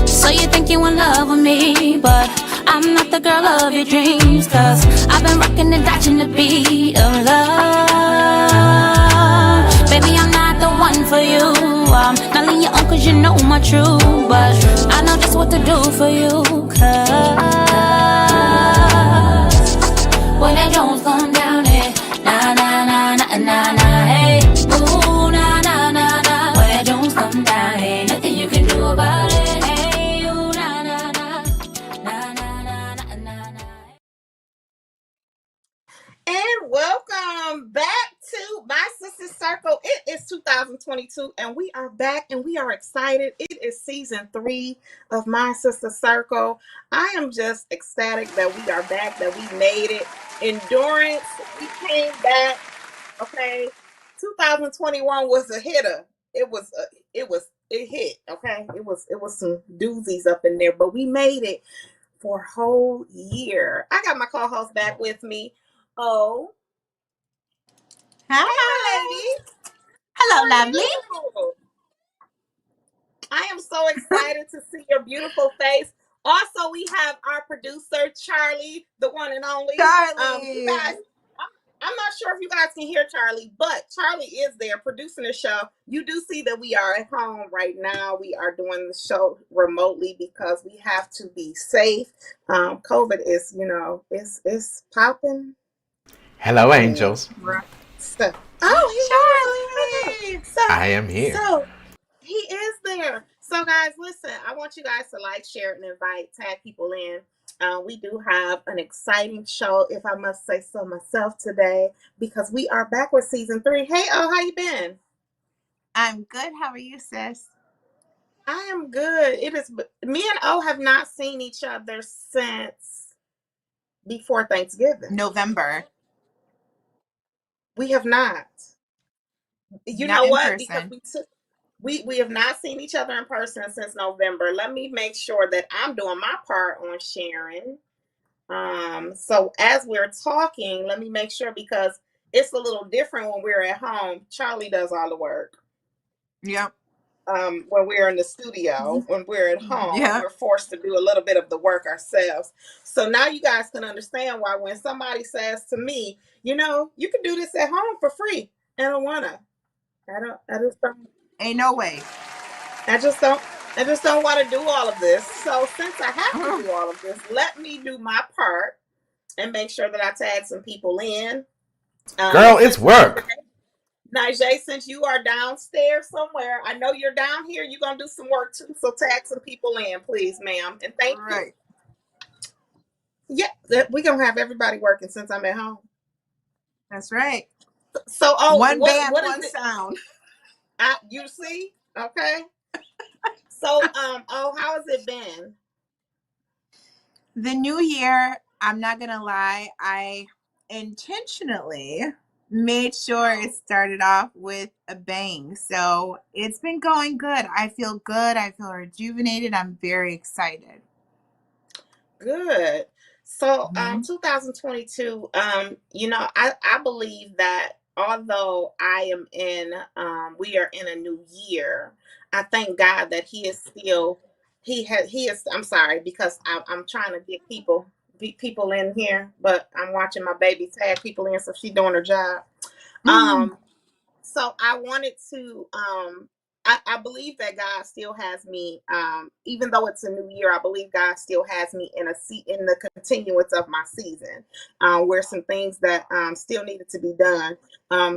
So you think you in love with me, but I'm not the girl of your dreams. Cause I've been rocking and dodging the beat of love. Baby, I'm not the one for you. I'm not letting you on cause you know my truth. But I know just what to do for you. Cause when that Jones come down, eh, na na na na na na, hey, ooh, na na na na. When that Jones come down, hey, nothing you can do about it, hey, ooh, na na na na na na na na na. And welcome back to My Sister Circle. It is 2022 and we are back and we are excited. It is season 3 of My Sister Circle. I am just ecstatic that we are back, that we made it. Endurance, we came back. Okay. 2021 was a hitter. It hit. Okay. It was some doozies up in there, but we made it for a whole year. I got my co-host back with me. Oh, Hi. hey, my lady. Hello, How are lovely. you? I am so excited to see your beautiful face. Also, we have our producer, Charlie, the one and only. You Charlie. guys, I'm not sure if you guys can hear Charlie, but Charlie is there producing the show. You do see that we are at home right now. We are doing the show remotely because we have to be safe. COVID is, it's popping. Hello, Yeah. angels. Right. So, oh, he Charlie. is. So, I am here. so he is there. So, guys, listen. I want you guys to like, share, and invite, tag people in. We do have an exciting show, if I must say so myself, today because we are back with season 3. Hey, oh, how you been? I'm good. How are you, sis? I am good. It is. Me and O have not seen each other since before Thanksgiving. November. We have not. You Not know in what? Because person. we have not seen each other in person since November. Let me make sure that I'm doing my part on sharing. So as we're talking, let me make sure because it's a little different when we're at home. Charlie does all the work. Yep. When we're in the studio, when we're at home, Yep. we're forced to do a little bit of the work ourselves. So now you guys can understand why when somebody says to me, you can do this at home for free. I don't wanna. I just don't. Ain't no way. I just don't want to do all of this. So since I have to do all of this, let me do my part and make sure that I tag some people in. Girl, it's work. Najee, since you are downstairs somewhere, I know you're down here. You're gonna do some work too. So tag some people in, please, ma'am, and thank you. Right. Yeah, we're gonna have everybody working since I'm at home. That's right. So, One band, what is one it? sound. You see? Okay. So, how has it been? The new year, I'm not going to lie, I intentionally made sure it started off with a bang. So it's been going good. I feel good. I feel rejuvenated. I'm very excited. Good. So, Mhm. 2022, I believe that although we are in a new year, I thank God that I'm sorry, because I'm trying to get people in here, but I'm watching my baby tag people in, so she's doing her job. Mhm. So I wanted to I believe that God still has me, even though it's a new year, I believe God still has me in the continuance of my season, where some things that still needed to be done.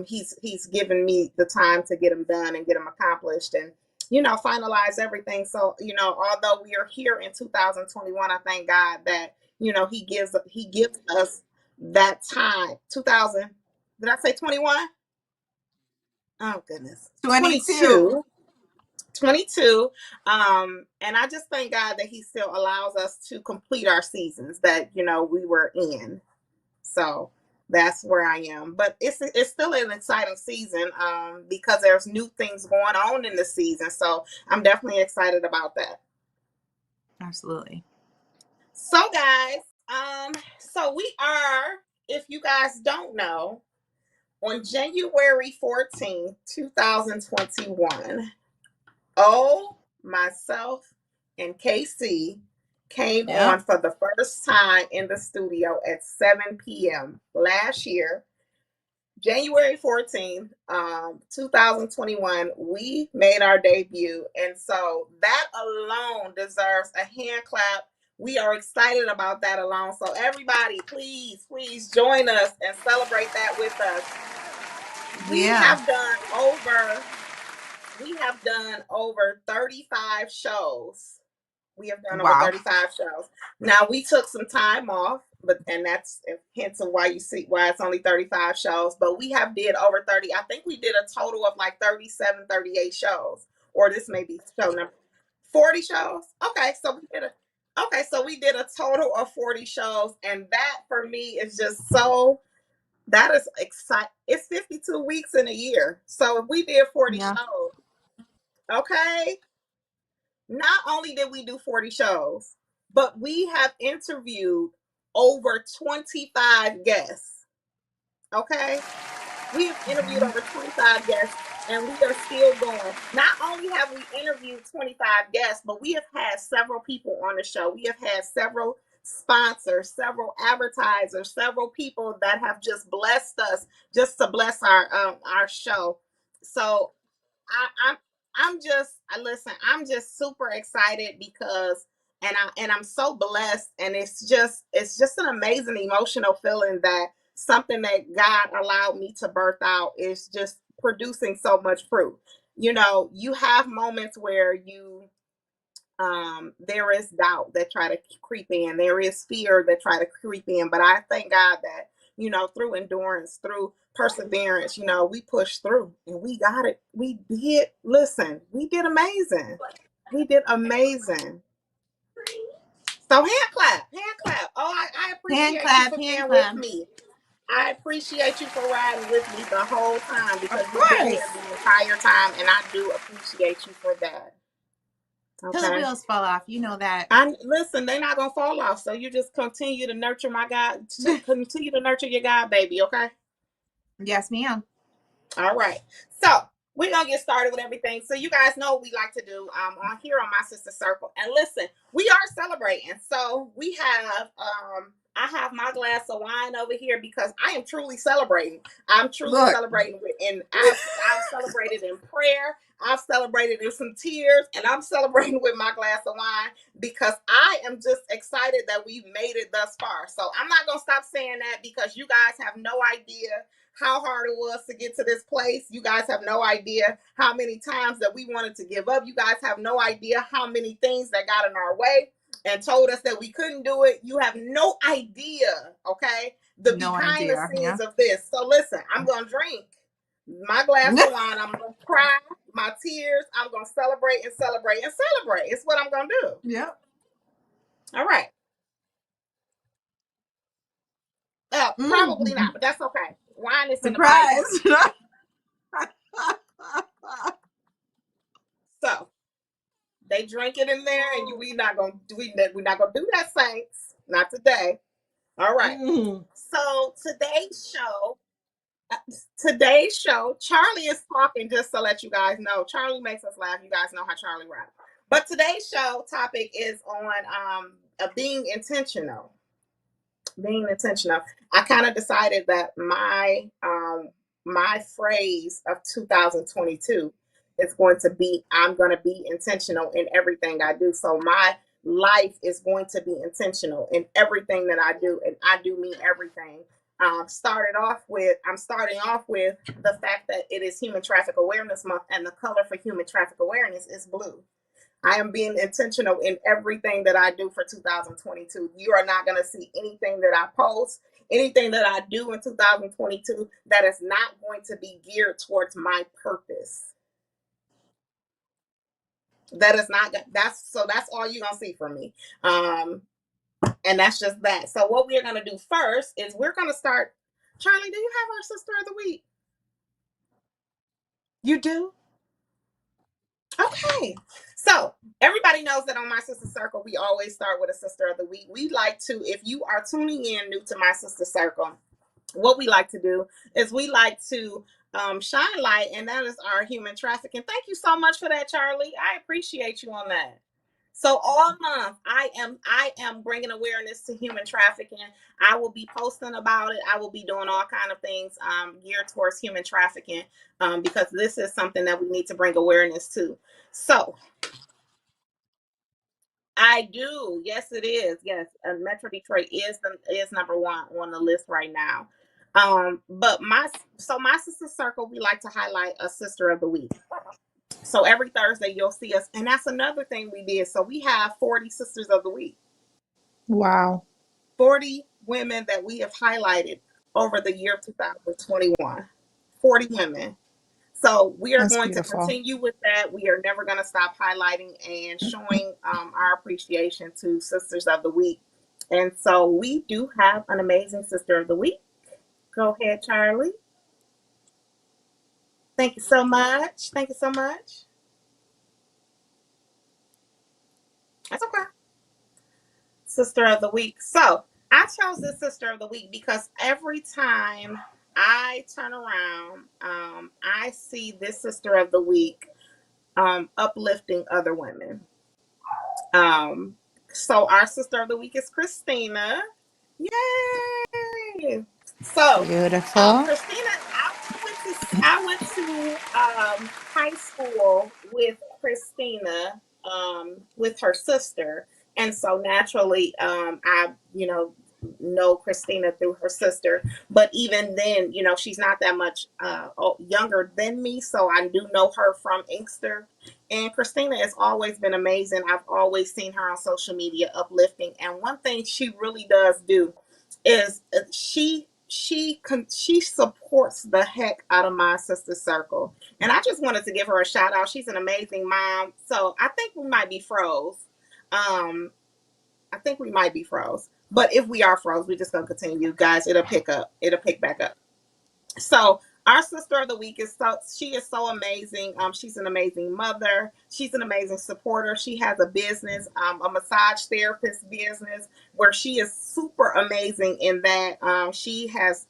He's given me the time to get them done and get them accomplished and finalize everything. So, although we are here in 2021, I thank God that, he gives us that time. 2000, did I say 21? Oh goodness. 22. 22. And I just thank God that he still allows us to complete our seasons that, we were in. So that's where I am. But it's still an exciting season, because there's new things going on in the season. So I'm definitely excited about that. Absolutely. So guys, so we are, if you guys don't know, On January 14th, 2021, O, myself, and KC came on for the first time in the studio at 7 p.m. last year. January 14th, 2021, we made our debut. And so that alone deserves a hand clap. We are excited about that alone. So everybody, please join us and celebrate that with us. We have done over 35 shows. We have done over 35 shows. Now we took some time off, and that's a hint of why it's only 35 shows. But we have did over 30. I think we did a total of like 37, 38 shows. Or this may be show number 40 shows. Okay, so we did a total of 40 shows, and that for me is just so. That is exciting. It's 52 weeks in a year. So if we did 40 shows, okay. Not only did we do 40 shows, but we have interviewed over 25 guests. Okay? We have interviewed over 25 guests, and we are still going. Not only have we interviewed 25 guests, but we have had several people on the show. We have had several sponsors, several advertisers, several people that have just blessed us just to bless our show. So I'm just super excited because I'm so blessed, and it's just an amazing emotional feeling that something that God allowed me to birth out is just producing so much fruit. You know, you have moments where there is doubt that try to creep in, there is fear that try to creep in, but I thank God that, you know, through endurance, through perseverance, you know, we pushed through and we got it. We did amazing. We did amazing. So hand clap. Oh, I appreciate you for being with me. I appreciate you for riding with me the whole time, because you've been here the entire time, and I do appreciate you for that. Okay. Till the wheels fall off, you know that. Listen, they're not gonna fall off. So you just continue to nurture continue to nurture your God, baby. Okay. Yes, ma'am. All right. So we're gonna get started with everything. So you guys know what we like to do on here on My Sister Circle. And listen, we are celebrating. So we have I have my glass of wine over here because I am truly celebrating. I'm truly celebrating and I've celebrated in prayer. I've celebrated in some tears, and I'm celebrating with my glass of wine because I am just excited that we've made it thus far. So I'm not gonna stop saying that because you guys have no idea how hard it was to get to this place. You guys have no idea how many times that we wanted to give up. You guys have no idea how many things that got in our way and told us that we couldn't do it. You have no idea, okay? The behind the scenes of this. So listen, I'm going to drink my glass of wine. I'm going to cry my tears. I'm going to celebrate and celebrate and celebrate. It's what I'm going to do. Yep. All right. Probably not, but that's okay. Wine is surprise. In the So they drink it in there, and we're not gonna do that, saints. Not today. All right. So today's show, Charlie is talking, just to let you guys know. Charlie makes us laugh. You guys know how Charlie raps. But today's show topic is on being intentional. Being intentional. I kind of decided that my phrase of 2022 is going to be, I'm going to be intentional in everything I do. So my life is going to be intentional in everything that I do, and I do mean everything. I'm starting off with the fact that it is Human Traffic Awareness Month, and the color for Human Traffic Awareness is blue. I am being intentional in everything that I do for 2022. You are not going to see anything that I post, anything that I do in 2022 that is not going to be geared towards my purpose. That's all you're going to see from me. And that's just that. So what we're going to do first is we're going to start. Charlie, do you have our Sister of the Week? You do? Okay. So everybody knows that on My Sister Circle, we always start with a Sister of the Week. We like to, if you are tuning in new to My Sister Circle, what we like to do is we like to shine light, and that is our human trafficking. Thank you so much for that, Charlie. I appreciate you on that. So all month, I am bringing awareness to human trafficking. I will be posting about it. I will be doing all kind of things geared towards human trafficking because this is something that we need to bring awareness to. So I do. Yes, it is. Yes, Metro Detroit is number one on the list right now. But my sister circle, we like to highlight a sister of the week. So every Thursday you'll see us, and that's another thing we did. So we have 40 sisters of the week. Wow. 40 women that we have highlighted over the year of 2021. 40 women. So we are That's going to beautiful. continue with that. We are never going to stop highlighting and showing our appreciation to Sisters of the Week. And so we do have an amazing Sister of the Week. Go ahead, Charlie. Thank you so much. Thank you so much. That's okay. Sister of the Week. So I chose this Sister of the Week because every time I turn around, I see this Sister of the Week uplifting other women. So our Sister of the Week is Christina. Yay! So, Beautiful. Christina, I went to high school with Christina, with her sister, and so naturally, I know Christina through her sister. But even then, she's not that much younger than me, so I do know her from Inkster. And Christina has always been amazing. I've always seen her on social media uplifting. And one thing she really does do is she supports the heck out of my sister circle. And I just wanted to give her a shout out. She's an amazing mom. So I think we might be froze. I think we might be froze. But if we are froze, we're just gonna continue, guys. It'll pick up. It'll pick back up. So our sister of the week she is so amazing. She's an amazing mother. She's an amazing supporter. She has a business, a massage therapist business, where she is super amazing in that she has,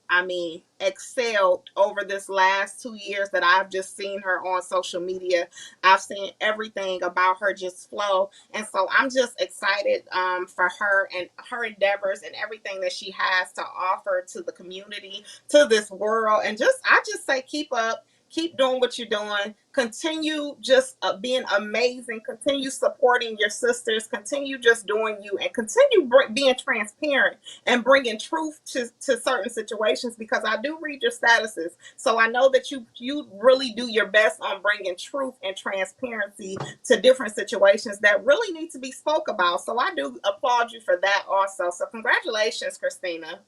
excelled over this last 2 years that I've just seen her on social media. I've seen everything about her just flow. And so I'm just excited for her and her endeavors and everything that she has to offer to the community, to this world. And I just say keep up, keep doing what you're doing, continue just being amazing, continue supporting your sisters, continue just doing you, and continue being transparent and bringing truth to certain situations, because I do read your statuses, so I know that you really do your best on bringing truth and transparency to different situations that really need to be spoke about. So I do applaud you for that also. So congratulations, Christina.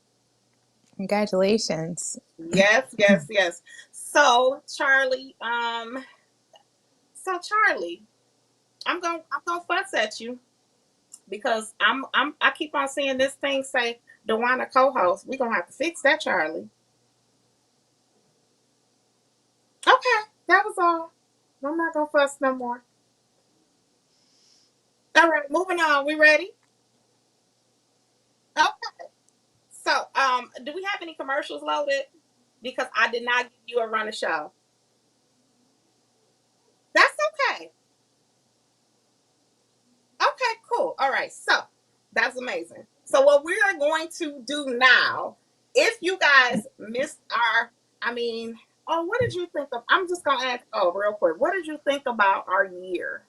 Congratulations. Yes, yes, yes. So Charlie, I'm gonna fuss at you because I keep on seeing this thing say Dewana co-host. We're gonna have to fix that, Charlie. Okay, that was all. I'm not gonna fuss no more. All right, moving on. We ready? Okay. So, do we have any commercials loaded? Because I did not give you a run of show. That's okay. Okay, cool. All right. So that's amazing. So what we are going to do now, if you guys missed what did you think of? I'm just gonna ask. Oh, real quick, what did you think about our year?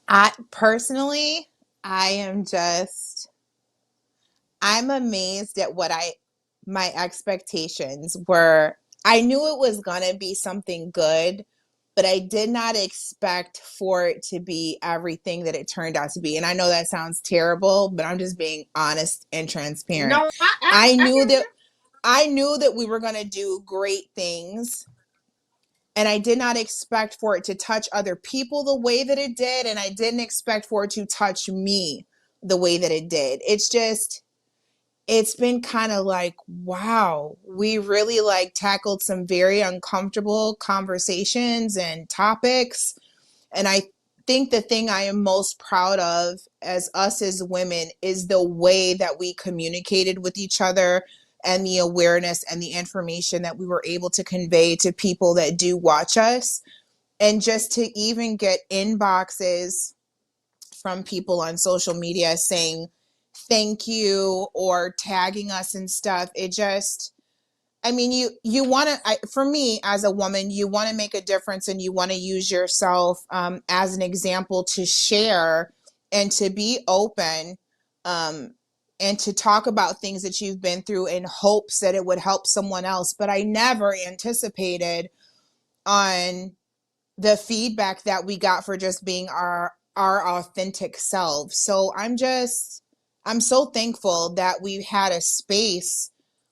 I personally, I am just, I'm amazed at my expectations were. I knew it was going to be something good, but I did not expect for it to be everything that it turned out to be. And I know that sounds terrible, but I'm just being honest and transparent. No, I I knew hear that you. I knew that we were going to do great things, and I did not expect for it to touch other people the way that it did, and I didn't expect for it to touch me the way that it did. It's been kind of like, wow, we really tackled some very uncomfortable conversations and topics, and I think the thing I am most proud of as us as women is the way that we communicated with each other and the awareness and the information that we were able to convey to people that do watch us. And just to even get inboxes from people on social media saying thank you or tagging us and stuff. It just, I mean, you want to, for me as a woman, you want to make a difference and you want to use yourself as an example to share and to be open and to talk about things that you've been through in hopes that it would help someone else. But I never anticipated on the feedback that we got for just being our authentic selves. So I'm so thankful that we've had a space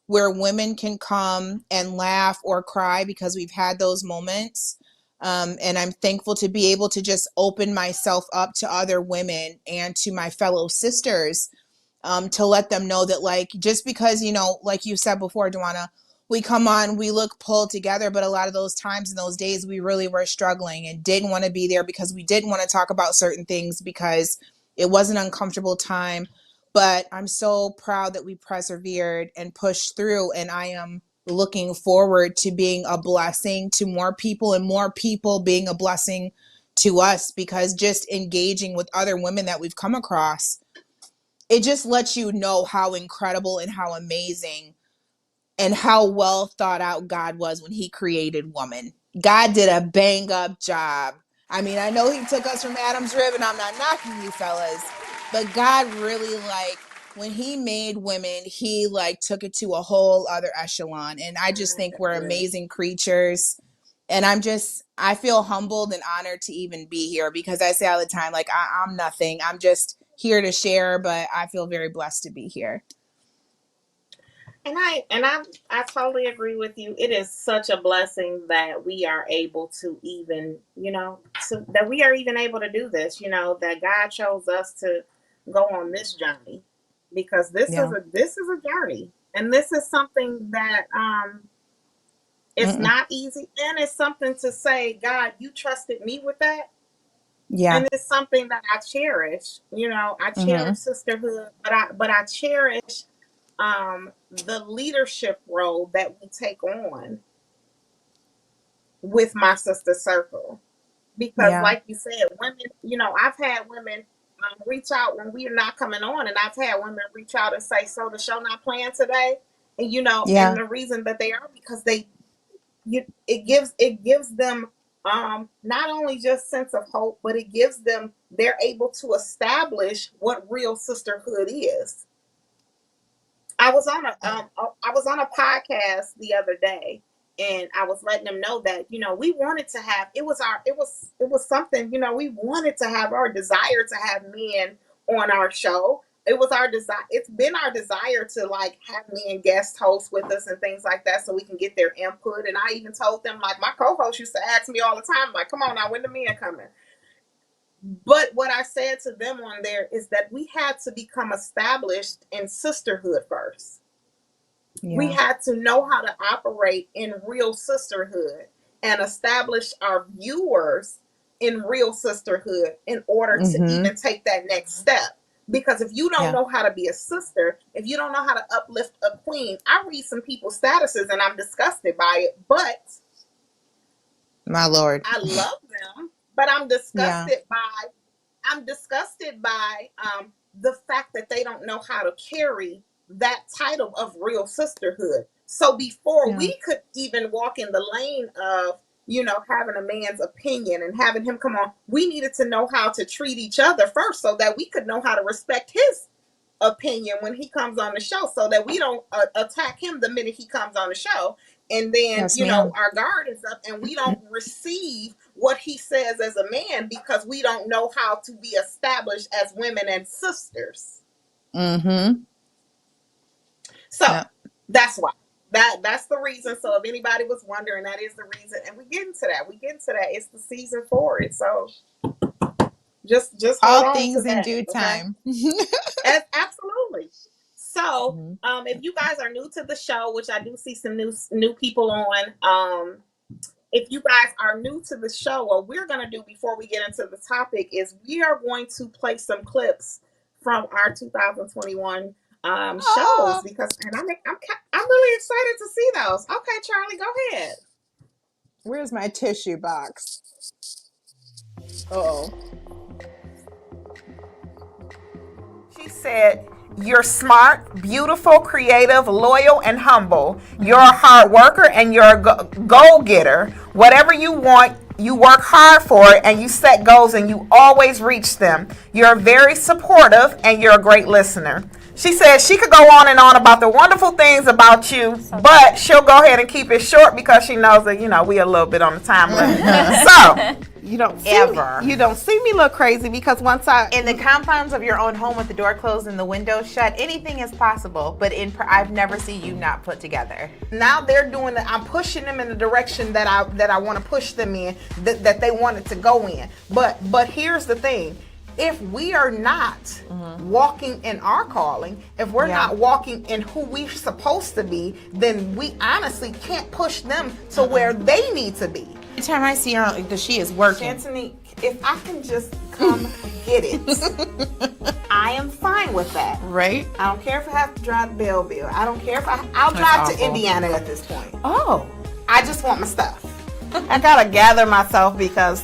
where women can come and laugh or cry because we've had those moments. And I'm thankful to be able to just open myself up to other women and to my fellow sisters, to let them know that, like, just because, you know, like you said before, Dwana, we come on, we look pulled together, but a lot of those times in those days, we really were struggling and didn't want to be there because we didn't want to talk about certain things because it was an uncomfortable time. But I'm so proud that we persevered and pushed through, and I am looking forward to being a blessing to more people and more people being a blessing to us, because just engaging with other women that we've come across, it just lets you know how incredible and how amazing and how well thought out God was when he created woman. God did a bang up job. I mean, I know he took us from Adam's rib, and I'm not knocking you fellas, but God really, like, when he made women, he like took it to a whole other echelon. And I just think we're amazing creatures. And I feel humbled and honored to even be here, because I say all the time, like, I'm nothing. I'm just here to share, but I feel very blessed to be here. And I totally agree with you. It is such a blessing that we are able to even, that we are even able to do this, that God chose us to go on this journey, because this is a journey, and this is something that it's not easy, and it's something to say, God, you trusted me with that. Yeah. And it's something that I cherish. I cherish sisterhood, but I cherish the leadership role that we take on with my sister circle, because like you said, women, I've had women reach out when we are not coming on, and I've had women reach out and say, so the show not playing today, and and the reason that they are, because it gives them not only just sense of hope, but it gives them, they're able to establish what real sisterhood is. I was on a podcast the other day, and I was letting them know that we wanted to have, it was something, we wanted to have, our desire to have men on our show. It was our desire. It's been our desire to like have men guest hosts with us and things like that, so we can get their input. And I even told them, like, my co-host used to ask me all the time, like, come on now, when the men coming? But what I said to them on there is that we had to become established in sisterhood first. Yeah. We had to know how to operate in real sisterhood and establish our viewers in real sisterhood in order to even take that next step. Because if you don't know how to be a sister, if you don't know how to uplift a queen, I read some people's statuses and I'm disgusted by it. But my Lord, I love them, but I'm disgusted by the fact that they don't know how to carry that title of real sisterhood. So before we could even walk in the lane of having a man's opinion and having him come on, we needed to know how to treat each other first, so that we could know how to respect his opinion when he comes on the show, so that we don't attack him the minute he comes on the show. And then, our guard is up and we don't receive what he says as a man, because we don't know how to be established as women and sisters. So that's why. That's the reason. So if anybody was wondering, that is the reason. And we get into that. It's the season for it. So just all things in due time. Absolutely. So if you guys are new to the show, which I do see some new people on, if you guys are new to the show, what we're going to do before we get into the topic is we are going to play some clips from our 2021 shows because, and I'm really excited to see those. Okay, Charlie, go ahead. Where's my tissue box? Oh. She said, "You're smart, beautiful, creative, loyal, and humble. You're a hard worker and you're a goal-getter. Whatever you want, you work hard for it and you set goals and you always reach them. You're very supportive and you're a great listener." She said she could go on and on about the wonderful things about you, but she'll go ahead and keep it short because she knows that, we a little bit on the time limit. So, you don't see me look crazy because once in the confines of your own home with the door closed and the window shut, anything is possible. But I've never seen you not put together. Now they're doing it. I'm pushing them in the direction that I want to push them in, that they wanted to go in. But here's the thing. If we are not walking in our calling, if we're not walking in who we're supposed to be, then we honestly can't push them to where they need to be. Every time I see her, because she is working. Anthony, if I can just come get it, I am fine with that. Right? I don't care if I have to drive to Belleville. I don't care if I'll drive to Indiana at this point. Oh. I just want my stuff. I gotta gather myself because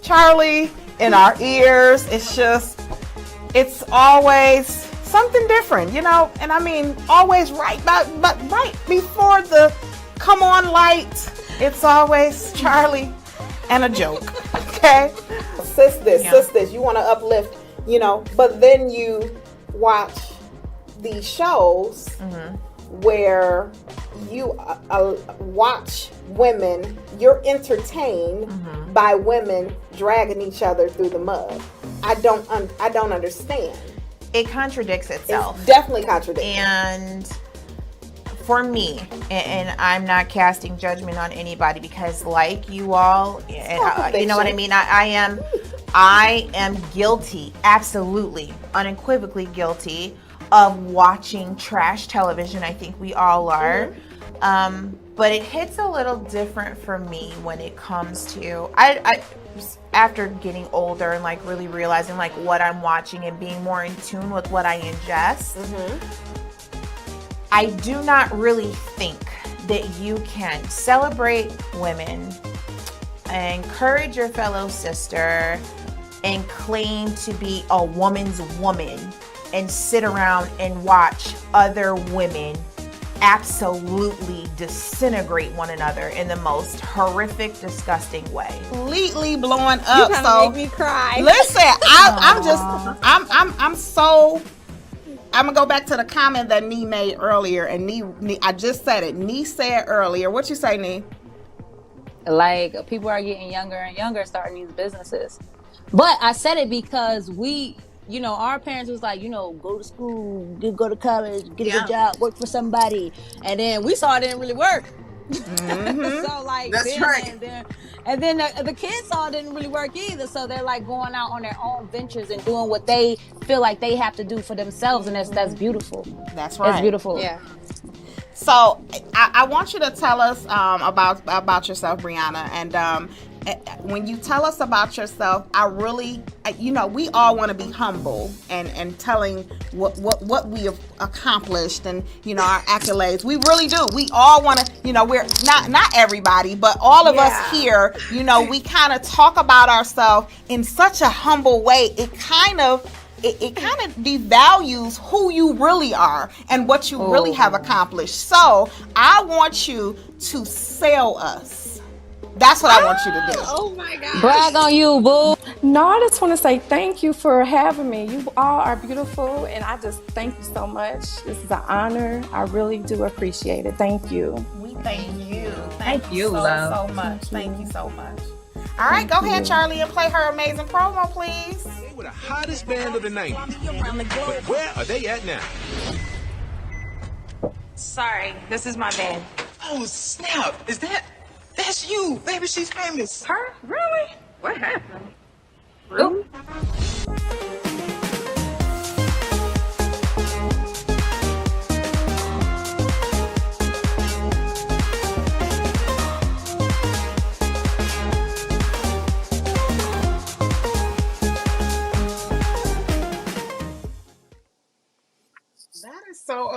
Charlie in our ears, it's always something different, and I mean always right, but right before the come on light, it's always Charlie and a joke. Okay? Sis this, you want to uplift, but then you watch these shows where you watch women, you're entertained by women dragging each other through the mud. I don't understand. It contradicts itself. It's definitely contradicting. And for me, and I'm not casting judgment on anybody because like you all, you know what I mean? I am guilty, absolutely, unequivocally guilty of watching trash television. I think we all are. But it hits a little different for me when it comes to I after getting older and like really realizing like what I'm watching and being more in tune with what I ingest. I do not really think that you can celebrate women, encourage your fellow sister, and claim to be a woman's woman and sit around and watch other women absolutely disintegrate one another in the most horrific, disgusting way. Completely blowing up. You So make me cry. Listen, I'm gonna go back to the comment that Nee made earlier, and Nee, I just said it. Nee said earlier. What you say, Nee? Like, people are getting younger and younger starting these businesses. But I said it because our parents was like, go to school, go to college, get a good job, work for somebody. And then we saw it didn't really work. So like, That's right. And then the kids saw it didn't really work either. So they're like going out on their own ventures and doing what they feel like they have to do for themselves. And that's beautiful. That's right. That's beautiful. Yeah. So I want you to tell us about yourself, Brianna, and when you tell us about yourself, I really, we all want to be humble and telling what we have accomplished and our accolades. We really do. We all want to, we're not everybody, but all of us here, we kind of talk about ourselves in such a humble way. It kind of devalues who you really are and what you really have accomplished. So I want you to sell us. That's what I want you to do. Oh my God. Brag on you, boo. No, I just want to say thank you for having me. You all are beautiful, and I just thank you so much. This is an honor. I really do appreciate it. Thank you. We thank you. Thank you, so much. Thank you so much. All right, go ahead, Charlie, and play her amazing promo, please. They were the hottest band of the 90s. But where are they at now? Sorry, this is my band. Oh, snap. That's you. Baby, she's famous. Her? Really? What happened? Really?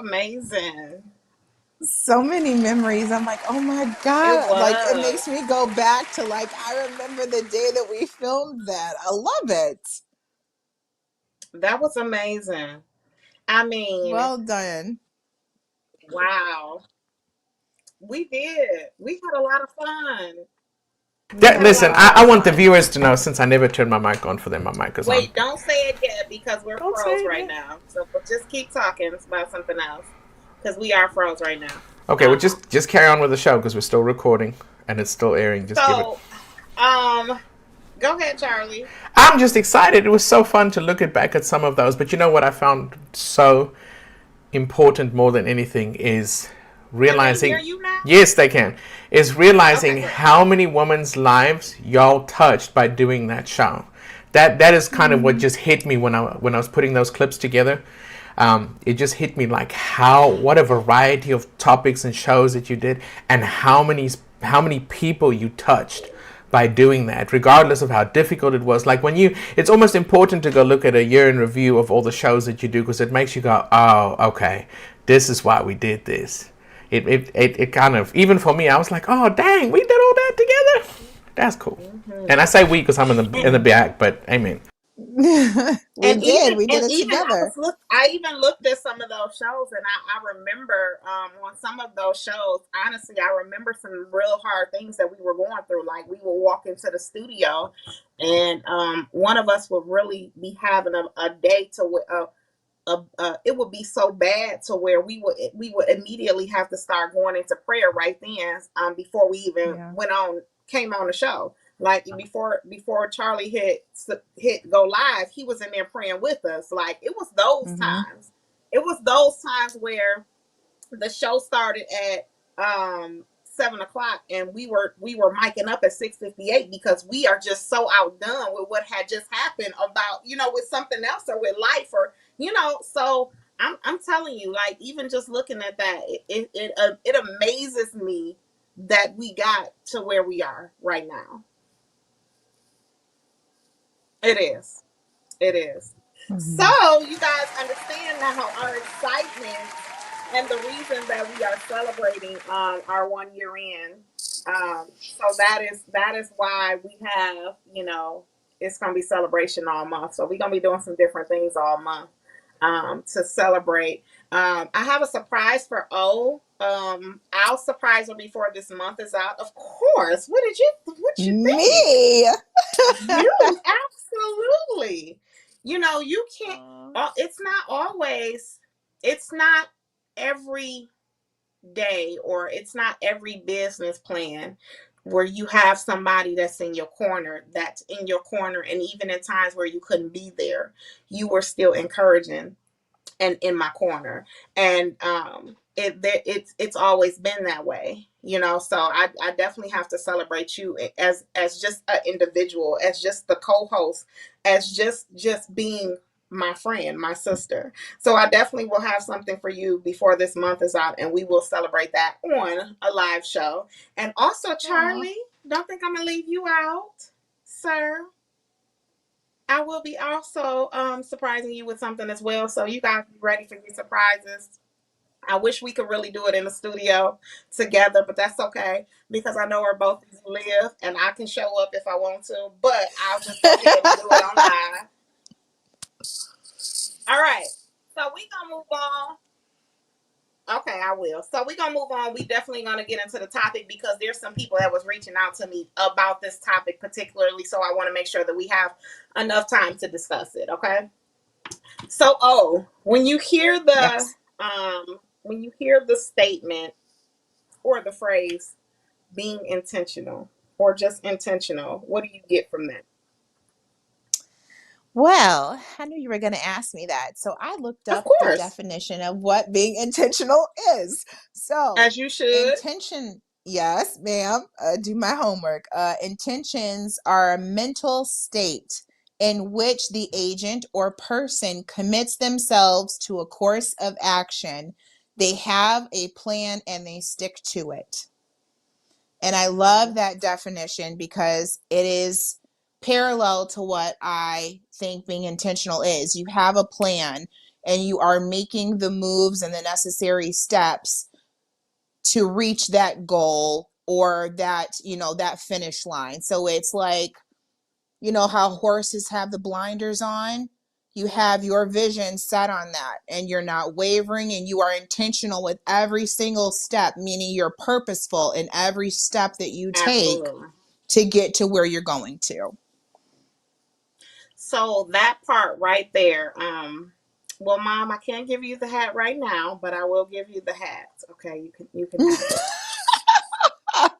amazing. So many memories. I'm like, oh my It God. Like, it was. makes me go back to, like, I remember the day that we filmed that. I love it. That was amazing. I mean, Well done. wow. We did. We had a lot of fun. We Yeah, had a listen, lot of I want the fun. viewers to know, since I never turned my mic on for them, my mic is on. Wait, don't say it yet because we're Don't say froze it right yet. now. So but just keep talking about something else because we are froze right now. Okay, well, just carry on with the show because we're still recording and it's still airing. Just give it. So, go ahead, Charlie. I'm just excited. It was so fun to look back at some of those. But you know what I found so important more than anything is realizing. Can they hear you now? Yes, they can. Is realizing Okay, great. how many women's lives y'all touched by doing that show. That is kind of what just hit me when I was putting those clips together. It just hit me like what a variety of topics and shows that you did, and how many people you touched by doing that, regardless of how difficult it was. Like it's almost important to go look at a year in review of all the shows that you do, because it makes you go, oh, okay, this is why we did this. It kind of, even for me, I was like, oh dang, we did all that together. That's cool. Mm-hmm. And I say we because I'm in the back, but amen. We did it together. I even looked at some of those shows, and I remember on some of those shows, honestly, I remember some real hard things that we were going through. Like, we would walk into the studio, and one of us would really be having a day to it would be so bad to where we would immediately have to start going into prayer right then, before we even came on the show. Like, before Charlie hit go live, he was in there praying with us. Like, it was those times. It was those times where the show started at 7:00, and we were miking up at 6:58 because we are just so outdone with what had just happened about, with something else or with life, or so I'm telling you, like, even just looking at that, it amazes me that we got to where we are right now. It is. So you guys understand now our excitement and the reason that we are celebrating our 1 year in. So that is why we have, it's going to be celebration all month. So we're going to be doing some different things all month to celebrate. I have a surprise for O. I'll surprise her before this month is out. Of course. What you think? Me. You, absolutely. You can't, it's not every day, or it's not every business plan where you have somebody that's in your corner, and even in times where you couldn't be there, you were still encouraging and in my corner. And it's always been that way, so I definitely have to celebrate you as just an individual, as just the co-host, as just being my friend, my sister. So I definitely will have something for you before this month is out, and we will celebrate that on a live show. And also, Charlie, don't think I'm gonna leave you out, sir. I will be also surprising you with something as well. So you guys be ready for your surprises. I wish we could really do it in the studio together, but that's okay because I know where both of you live, and I can show up if I want to, but I'll just go ahead and do it on live. All right. So we're going to move on. Okay, I will. So we're going to move on. We definitely going to get into the topic because there's some people that was reaching out to me about this topic particularly. So I want to make sure that we have enough time to discuss it. Okay. So, when you hear the statement or the phrase being intentional or just intentional, what do you get from that? Well, I knew you were going to ask me that. So I looked up the definition of what being intentional is. So, as you should. Yes, ma'am. Do my homework. Intentions are a mental state in which the agent or person commits themselves to a course of action. They have a plan and they stick to it. And I love that definition because it is parallel to what I think being intentional is. You have a plan, and you are making the moves and the necessary steps to reach that goal or that, that finish line. So it's like, how horses have the blinders on? You have your vision set on that, and you're not wavering, and you are intentional with every single step, meaning you're purposeful in every step that you take Absolutely. to get to where you're going to. So that part right there, well, Mom, I can't give you the hat right now, but I will give you the hat. Okay, you can have it.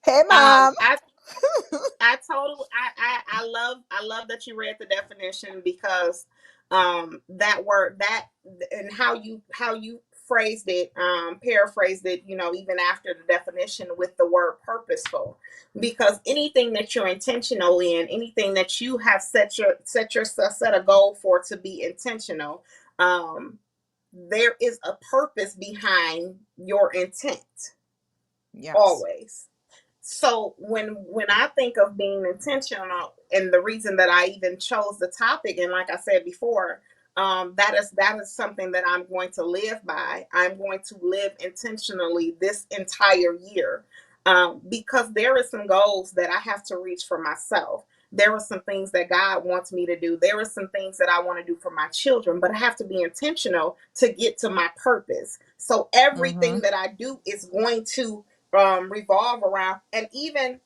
Hey, Mom. I love that you read the definition, because that word, that, and how you phrased it, paraphrased it, even after the definition with the word purposeful, because anything that you're intentional in, anything that you have set a goal for to be intentional, there is a purpose behind your intent. Yes. Always. So when I think of being intentional, and the reason that I even chose the topic, and like I said before, that is something that I'm going to live by. I'm going to live intentionally this entire year, because there are some goals that I have to reach for myself. There are some things that God wants me to do. There are some things that I want to do for my children, but I have to be intentional to get to my purpose. So everything that I do is going to revolve around. And even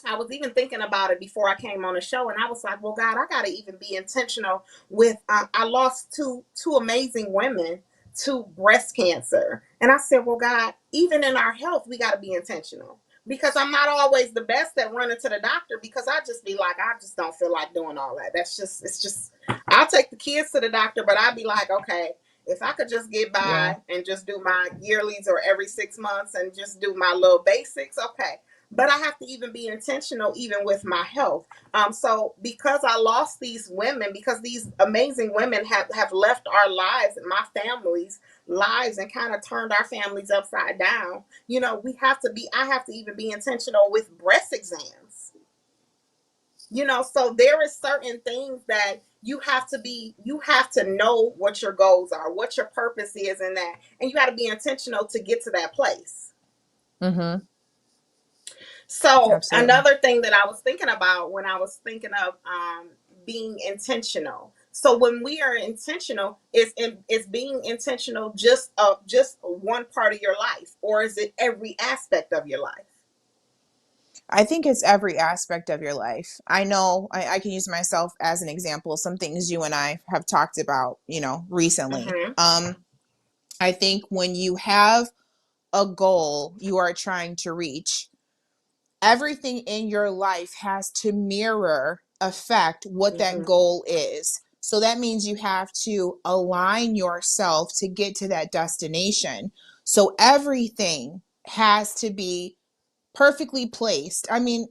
I was even thinking about it before I came on the show, and I was like, well, God, I got to even be intentional with, I lost two amazing women to breast cancer. And I said, well, God, even in our health, we got to be intentional, because I'm not always the best at running to the doctor, because I just be like, I just don't feel like doing all that. It's just, I'll take the kids to the doctor, but I'd be like, okay, if I could just get by and just do my yearlies or every 6 months and just do my little basics, okay. But I have to even be intentional, even with my health. So because I lost these women, because these amazing women have left our lives and my family's lives, and kind of turned our families upside down, I have to even be intentional with breast exams. So there is certain things that you have to know what your goals are, what your purpose is in that, and you got to be intentional to get to that place. Mm-hmm. So Absolutely. another thing that I was thinking about when I was thinking of being intentional. So when we are intentional, is being intentional just one part of your life, or is it every aspect of your life? I think it's every aspect of your life. I know I can use myself as an example. Some things you and I have talked about, recently. Mm-hmm. I think when you have a goal you are trying to reach, everything in your life has to affect what that Mm-hmm. goal is. So that means you have to align yourself to get to that destination. So everything has to be perfectly placed. I mean,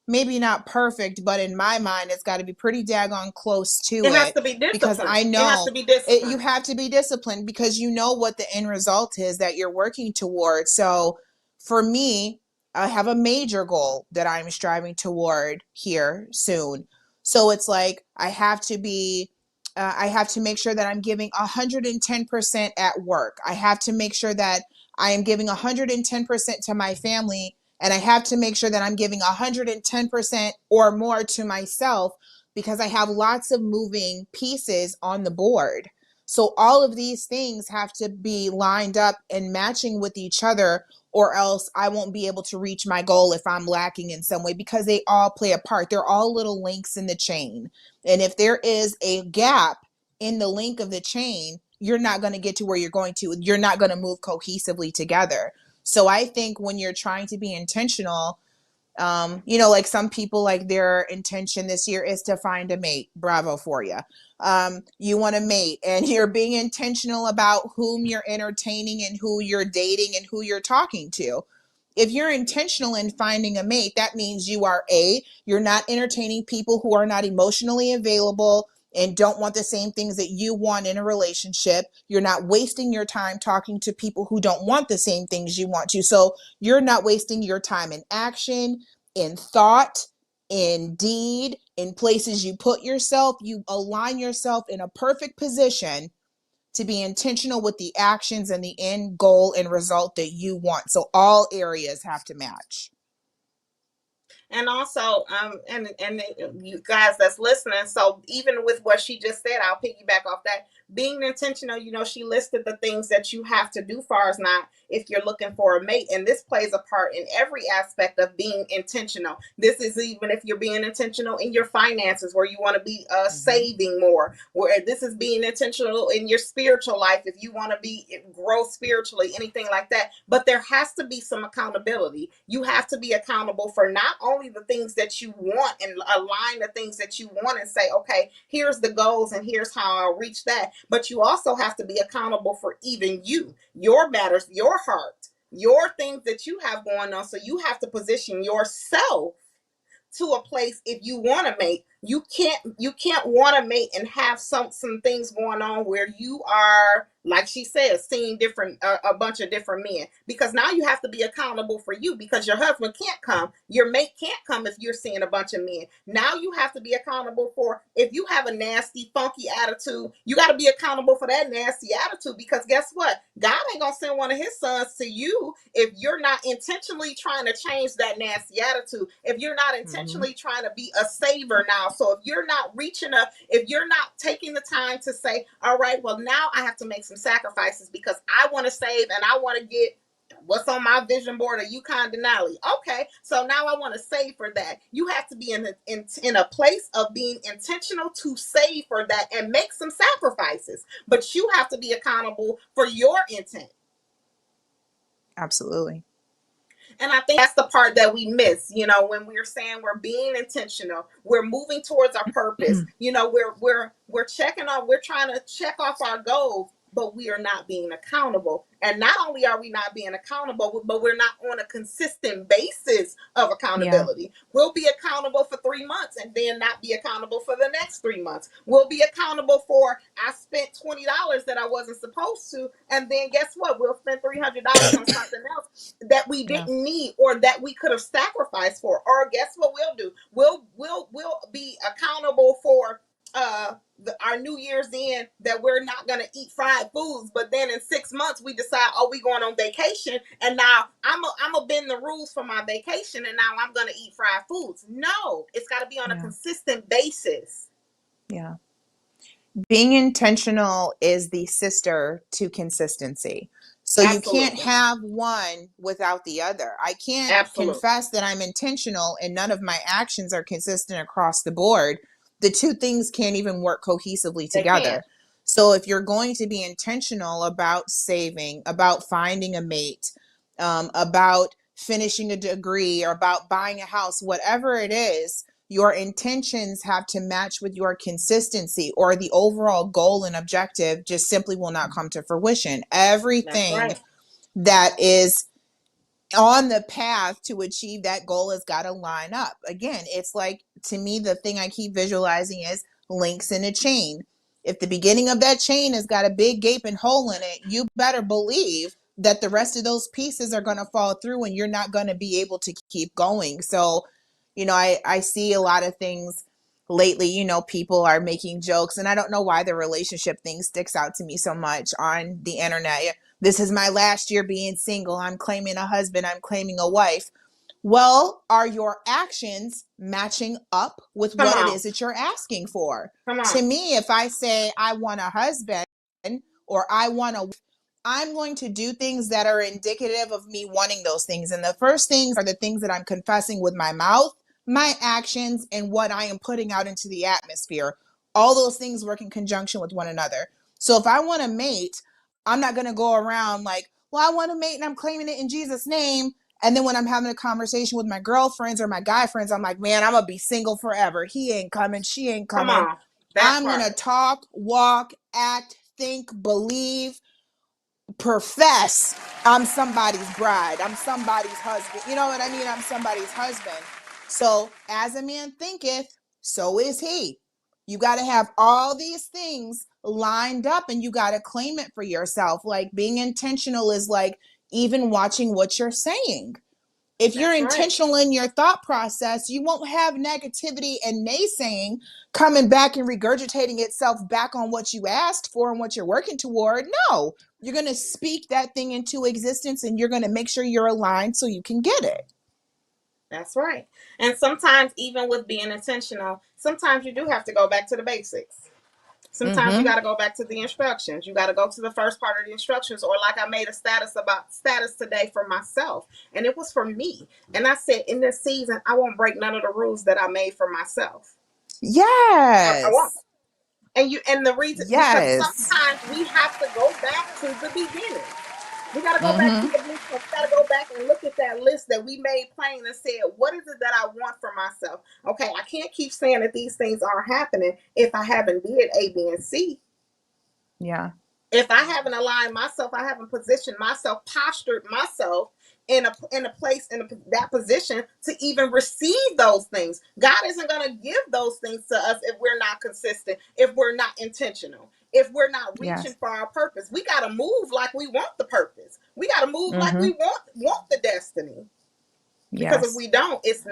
maybe not perfect, but in my mind, it's got to be pretty daggone close to It has it, to be because disciplined. I It has know to be disciplined. you have to be disciplined, because you know what the end result is that you're working towards. So for me, I have a major goal that I'm striving toward here soon. So it's like I have to make sure that I'm giving 110% at work. I have to make sure that I am giving 110% to my family, and I have to make sure that I'm giving 110% or more to myself, because I have lots of moving pieces on the board. So all of these things have to be lined up and matching with each other, or else I won't be able to reach my goal if I'm lacking in some way, because they all play a part. They're all little links in the chain. And if there is a gap in the link of the chain, you're not going to get to where you're going to. You're not going to move cohesively together. So I think when you're trying to be intentional, like some people, like their intention this year is to find a mate. Bravo for you. You want a mate, and you're being intentional about whom you're entertaining and who you're dating and who you're talking to. If you're intentional in finding a mate, that means you're not entertaining people who are not emotionally available and don't want the same things that you want in a relationship. You're not wasting your time talking to people who don't want the same things you want to. So you're not wasting your time in action, in thought, in deed, in places you put yourself, you align yourself in a perfect position to be intentional with the actions and the end goal and result that you want. So all areas have to match. And also, and you guys that's listening, so even with what she just said, I'll piggyback off that. Being intentional, she listed the things that you have to do, far as not if you're looking for a mate, and this plays a part in every aspect of being intentional. This is even if you're being intentional in your finances, where you want to be saving more. Where this is being intentional in your spiritual life, if you want to grow spiritually, anything like that. But there has to be some accountability. You have to be accountable for not only the things that you want and align the things that you want and say, okay, here's the goals and here's how I'll reach that. But you also have to be accountable for even you, your matters, your heart, your things that you have going on. So you have to position yourself to a place. If you want to mate, you can't want to mate and have some things going on where you are, like she says, seeing different a bunch of different men, because now you have to be accountable for you, because your husband can't come, your mate can't come if you're seeing a bunch of men. Now you have to be accountable for, if you have a nasty funky attitude, you got to be accountable for that nasty attitude, because guess what, God ain't gonna send one of his sons to you if you're not intentionally trying to change that nasty attitude, if you're not intentionally trying to be a saver now. So if you're not if you're not taking the time to say, all right, well, now I have to make some sacrifices because I want to save and I want to get what's on my vision board of Yukon Denali. Okay, so now I want to save for that. You have to be in a place of being intentional to save for that and make some sacrifices. But you have to be accountable for your intent. Absolutely. And I think that's the part that we miss, when we're saying we're being intentional, we're moving towards our purpose, we're checking off, we're trying to check off our goals, but we are not being accountable. And not only are we not being accountable, but we're not on a consistent basis of accountability. Yeah. We'll be accountable for 3 months and then not be accountable for the next 3 months. We'll be accountable for, I spent $20 that I wasn't supposed to. And then guess what? We'll spend $300 on something else that we didn't need or that we could have sacrificed for. Or guess what we'll do? We'll be accountable for our New Year's End that we're not going to eat fried foods, but then in 6 months we decide, we going on vacation, and now I'm a bend the rules for my vacation, and now I'm going to eat fried foods. No, it's got to be on a consistent basis. Yeah. Being intentional is the sister to consistency. So Absolutely. You can't have one without the other. I can't Absolutely. Confess that I'm intentional and none of my actions are consistent across the board. The two things can't even work cohesively together. So if you're going to be intentional about saving, about finding a mate, about finishing a degree, or about buying a house, whatever it is, your intentions have to match with your consistency, or the overall goal and objective just simply will not come to fruition. Everything that is on the path to achieve that goal has got to line up. Again, it's like, to me, the thing I keep visualizing is links in a chain. If the beginning of that chain has got a big gaping hole in it, you better believe that the rest of those pieces are going to fall through and you're not going to be able to keep going. So, I see a lot of things lately, people are making jokes, and I don't know why the relationship thing sticks out to me so much on the internet. This is my last year being single. I'm claiming a husband. I'm claiming a wife. Well, are your actions matching up with what it is that you're asking for? To me, if I say I want a husband or I want a wife, I'm going to do things that are indicative of me wanting those things. And the first things are the things that I'm confessing with my mouth, my actions, and what I am putting out into the atmosphere. All those things work in conjunction with one another. So if I want to mate, I'm not going to go around like, well, I want to mate and I'm claiming it in Jesus' name. And then when I'm having a conversation with my girlfriends or my guy friends, I'm like, man, I'm going to be single forever. He ain't coming. She ain't coming. I'm going to talk, walk, act, think, believe, profess I'm somebody's bride. I'm somebody's husband. You know what I mean? I'm somebody's husband. So as a man thinketh, so is he. You got to have all these things lined up and you got to claim it for yourself. Like, being intentional is like even watching what you're saying. If you're That's right. intentional in your thought process, you won't have negativity and naysaying coming back and regurgitating itself back on what you asked for and what you're working toward. No, you're going to speak that thing into existence, and you're going to make sure you're aligned so you can get it. That's right. And sometimes, even with being intentional, sometimes you do have to go back to the basics. Sometimes you got to go back to the instructions. You got to go to the first part of the instructions. Or like I made a status today for myself. And it was for me. And I said, in this season, I won't break none of the rules that I made for myself. I won't. Yes. And the reason, because Yes. sometimes we have to go back to the beginning. We got to go back to Mm-hmm. the blueprint. We got to go back and look at that list that we made plain and said, what is it that I want for myself? Okay, I can't keep saying that these things aren't happening if I haven't did A, B, and C. Yeah. If I haven't aligned myself, I haven't positioned myself, postured myself in a place, that position to even receive those things. God isn't going to give those things to us if we're not consistent, if we're not intentional, if we're not reaching Yes. for our purpose. We got to move like we want the purpose. We got to move like Mm-hmm. we want the destiny. Because if Yes. we don't, it's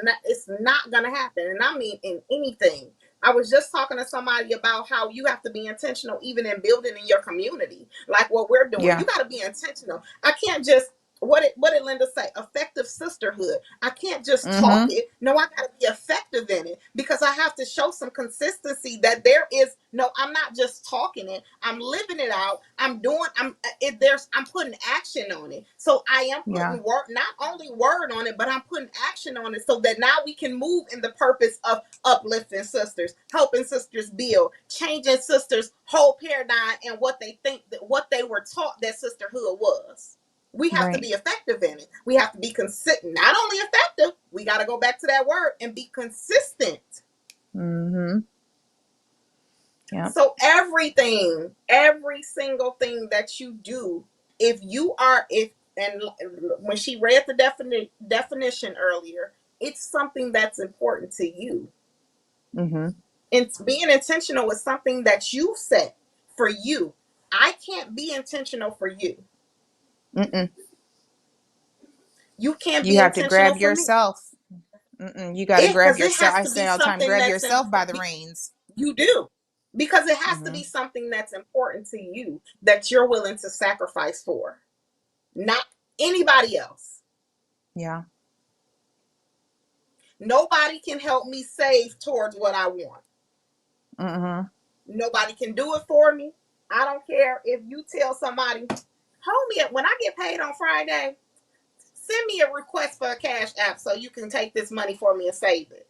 not going to happen. And I mean in anything. I was just talking to somebody about how you have to be intentional even in building in your community. Like what we're doing. Yeah. You got to be intentional. I can't just what did Linda say? Effective sisterhood. I can't just talk Mm-hmm. it. No, I got to be effective in it because I have to show some consistency that there is no, I'm not just talking it. I'm living it out. I'm putting action on it. So I am Yeah. putting not only word on it, but I'm putting action on it so that now we can move in the purpose of uplifting sisters, helping sisters build, changing sisters' whole paradigm and what they think that what they were taught that sisterhood was. We have to Right. be effective in it. We have to be consistent. Not only effective, we got to go back to that word and be consistent. Mm-hmm. Yeah. So every single thing that you do, and when she read the definition earlier, it's something that's important to you. Mm-hmm. And being intentional is something that you set for you. I can't be intentional for you. Mm-mm. You can't You be have to intentional grab for me. yourself. Mm-mm. You got to grab Because it yourself. has I to be say all the time, something grab that's yourself by the important. reins. You do. Because it has to Mm-hmm. be something that's important to you that you're willing to sacrifice for, not anybody else. Yeah. Nobody can help me save towards what I want. Mm-hmm. Nobody can do it for me. I don't care if you tell somebody, hold me up when I get paid on Friday, send me a request for a cash app so you can take this money for me and save it.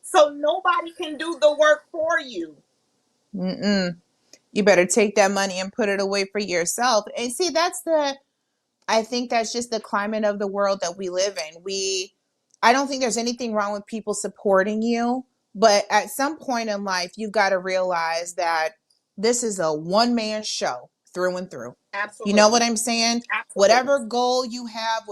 So nobody can do the work for you. Mm-mm. You better take that money and put it away for yourself. And see, I think that's just the climate of the world that we live in. I don't think there's anything wrong with people supporting you, but at some point in life, you've got to realize that this is a one-man show through and through. You know what Absolutely. I'm saying? Absolutely. Whatever goal you have,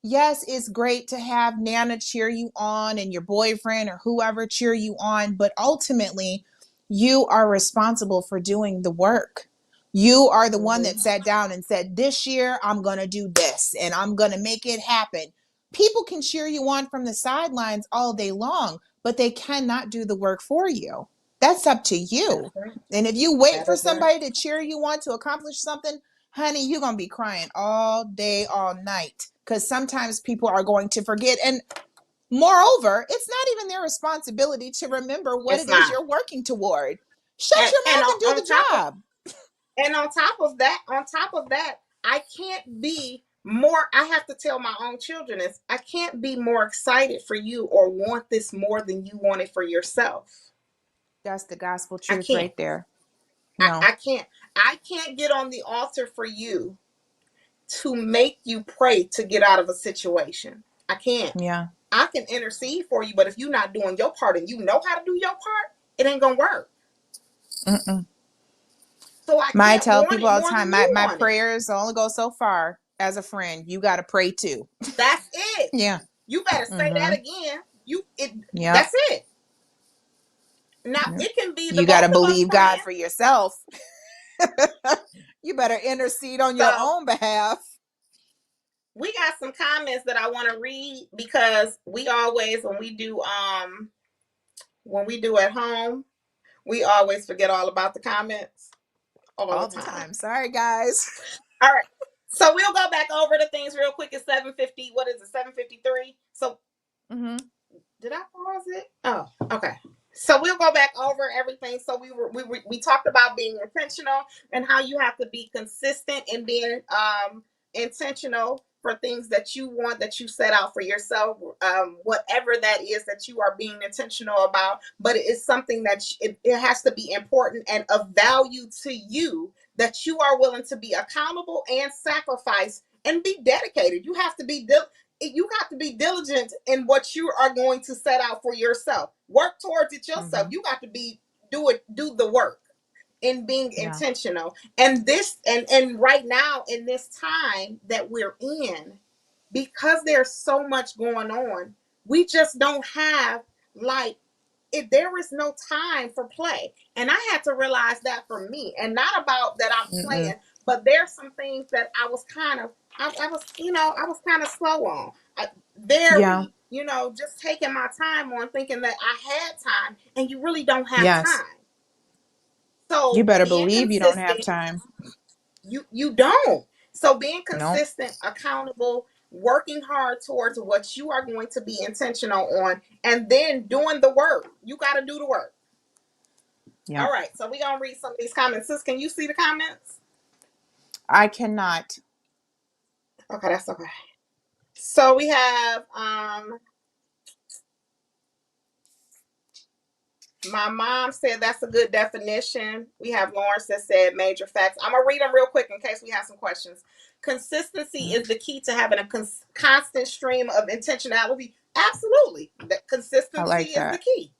yes, it's great to have Nana cheer you on and your boyfriend or whoever cheer you on, but ultimately, you are responsible for doing the work. You are the one that sat down and said, this year I'm going to do this and I'm going to make it happen. People can cheer you on from the sidelines all day long, but they cannot do the work for you. That's up to you. Right. And if you wait That for is right. somebody to cheer you on to accomplish something, honey, you're going to be crying all day, all night. Because sometimes people are going to forget. And moreover, it's not even their responsibility to remember what It's it is not. you're working toward. Shut And, your and mouth and do on the top of job. and on top of that, I can't be more. I have to tell my own children this. I can't be more excited for you or want this more than you want it for yourself. That's the gospel I truth can't. right there. I, No. I can't. I can't get on the altar for you to make you pray to get out of a situation. I can't. Yeah. I can intercede for you, but if you're not doing your part and you know how to do your part, it ain't gonna work. Mm-mm. So I I can't tell want people it all the more time, than my, you my want it. prayers only go so far. As a friend, you got to pray too. That's it. Yeah. You better say that Mm-hmm. again. Yep. That's it. Now Yep. it can be the You got to both of us believe God praying. for yourself. You better intercede on your So own behalf. we got some comments that I want to read because we always when we do at home, we always forget all about the comments all the time. Sorry, guys. All right. So we'll go back over the things real quick. It's 7:50. What is it? 7:53. So did I pause it? Oh, okay. So we'll go back over everything. So we talked about being intentional and how you have to be consistent in being intentional for things that you want, that you set out for yourself, whatever that is that you are being intentional about. But it is something that it has to be important and of value to you, that you are willing to be accountable and sacrifice and be dedicated. You have to be diligent in what you are going to set out for yourself. Work towards it yourself. You got to do the work in being intentional. And this and right now in this time that we're in, because there's so much going on, we just don't have there is no time for play. And I had to realize that for me, and not about that I'm playing, but there's some things that I was kind of slow on. Just taking my time on, thinking that I had time, and you really don't have time. So You better being believe you don't have consistent, time. you don't. So being consistent, accountable, working hard towards what you are going to be intentional on, and then doing the work. You got to do the work. Yeah. All right. So we're going to read some of these comments. Sis, can you see the comments? I cannot. Okay, that's okay. So we have my mom said that's a good definition. We have Lawrence that said major facts. I'm going to read them real quick in case we have some questions. Consistency is the key to having a constant stream of intentionality. Absolutely. That consistency is the key.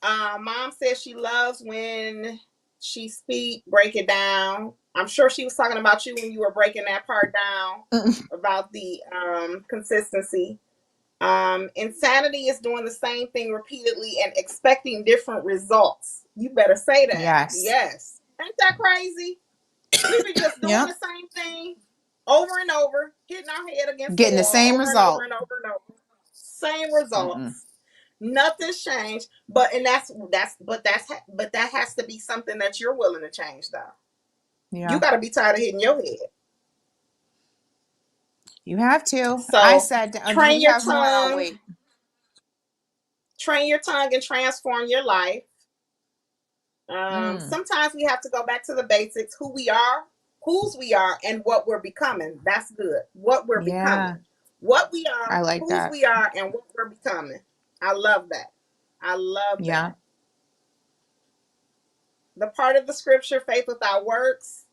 Mom says she loves when she break it down. I'm sure she was talking about you when you were breaking that part down about the consistency. Insanity is doing the same thing repeatedly and expecting different results. You better say that. Yes. Ain't that crazy? We be just doing the same thing over and over, hitting our head against getting the wall, the same over result. And over and over. Same results. Nothing's changed, but that has to be something that you're willing to change, though. Yeah. You got to be tired of hitting your head. You have to. So I said, train your tongue. Train your tongue and transform your life. Sometimes we have to go back to the basics: who we are, whose we are, and what we're becoming. That's good. What we're becoming. What we are, I like whose we are, and what we're becoming. I love that. I love that. Yeah. The part of the scripture, faith without works,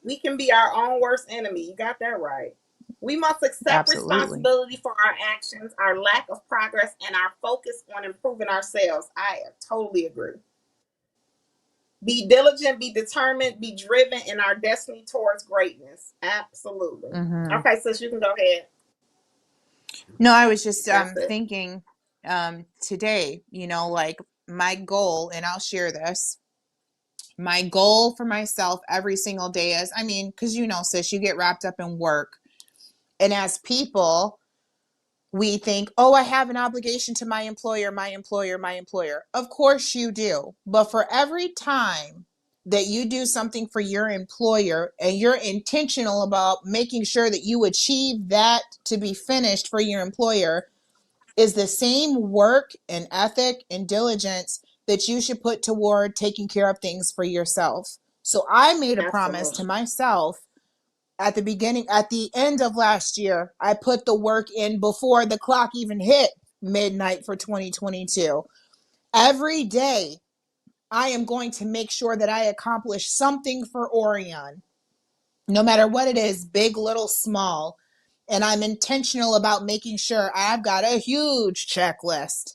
we can be our own worst enemy. You got that right. We must accept responsibility for our actions, our lack of progress, and our focus on improving ourselves. I totally agree. Be diligent, be determined, be driven in our destiny towards greatness. Absolutely. Okay, sis, you can go ahead. No, I was just thinking today, like my goal, and I'll share this. My goal for myself every single day is, because sis, you get wrapped up in work. And as people, we think, oh, I have an obligation to my employer. Of course you do. But for every time that you do something for your employer and you're intentional about making sure that you achieve that to be finished for your employer, is the same work and ethic and diligence that you should put toward taking care of things for yourself. So I made a promise to myself at the end of last year. I put the work in before the clock even hit midnight for 2022. Every day, I am going to make sure that I accomplish something for Orion, no matter what it is, big, little, small. And I'm intentional about making sure I've got a huge checklist.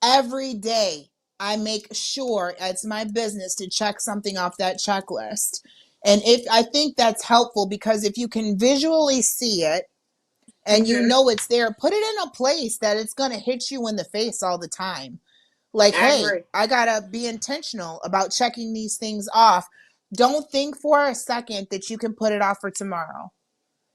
Every day, I make sure it's my business to check something off that checklist. And I think that's helpful, because if you can visually see it and you know it's there, put it in a place that it's going to hit you in the face all the time. Like, hey, I got to be intentional about checking these things off. Don't think for a second that you can put it off for tomorrow.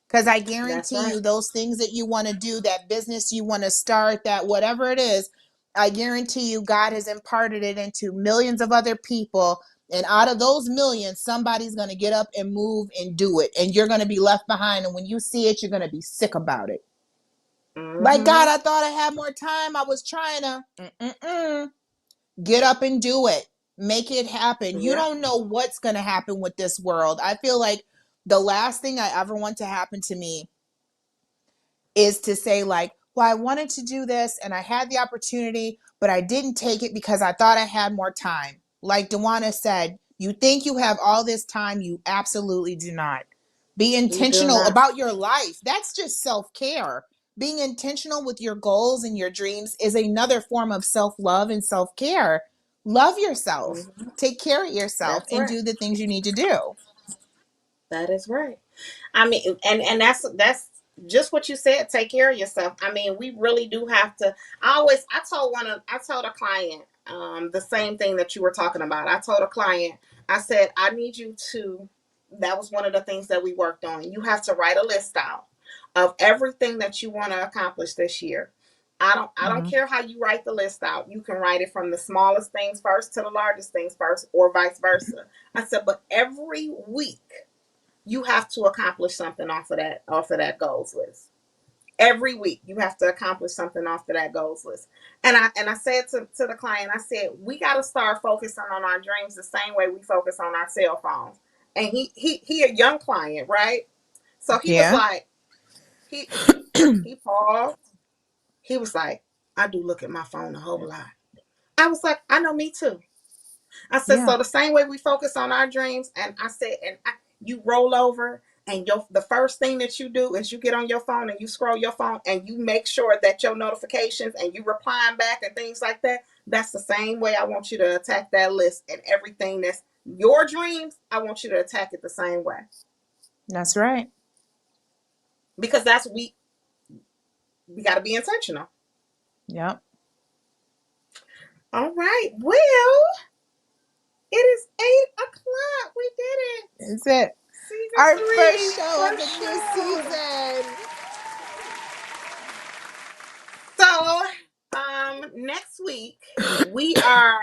Because I That's guarantee right. you those things that you want to do, that business you want to start, that whatever it is, I guarantee you God has imparted it into millions of other people. And out of those millions, somebody's going to get up and move and do it. And you're going to be left behind. And when you see it, you're going to be sick about it. Like, God, I thought I had more time. I was trying to get up and do it. Make it happen. You Yeah. don't know what's going to happen with this world. I feel like the last thing I ever want to happen to me is to say, like, well, I wanted to do this and I had the opportunity, but I didn't take it because I thought I had more time. Like Dewana said, you think you have all this time. You absolutely do not. Be You do intentional not. about your life. That's just self-care. Being intentional with your goals and your dreams is another form of self-love and self-care. Love yourself. Take care of yourself That's and right. do the things you need to do. That is right. I mean, and that's just what you said. Take care of yourself. I mean, we really do have to. I told a client the same thing that you were talking about. I told a client, I said, I need you to. That was one of the things that we worked on. You have to write a list out of everything that you want to accomplish this year. I don't care how you write the list out. You can write it from the smallest things first to the largest things first, or vice versa. I said, but every week you have to accomplish something off of that goals list. Every week you have to accomplish something off of that goals list. And I said to the client, I said, we got to start focusing on our dreams the same way we focus on our cell phones. And he a young client, right? So he was Yeah. like, he paused. He was like, I do look at my phone a whole lot. I was like, I know, me too. I said, Yeah. so the same way we focus on our dreams, and I said, you roll over, and the first thing that you do is you get on your phone and you scroll your phone and you make sure that your notifications and you replying back and things like that. That's the same way I want you to attack that list, and everything that's your dreams, I want you to attack it the same way, That's right. because that's we got to be intentional. Yep. All right. Well, it is 8 o'clock. We did it. That's it. Season Our 3, first show of the first new show. season. So, next week we are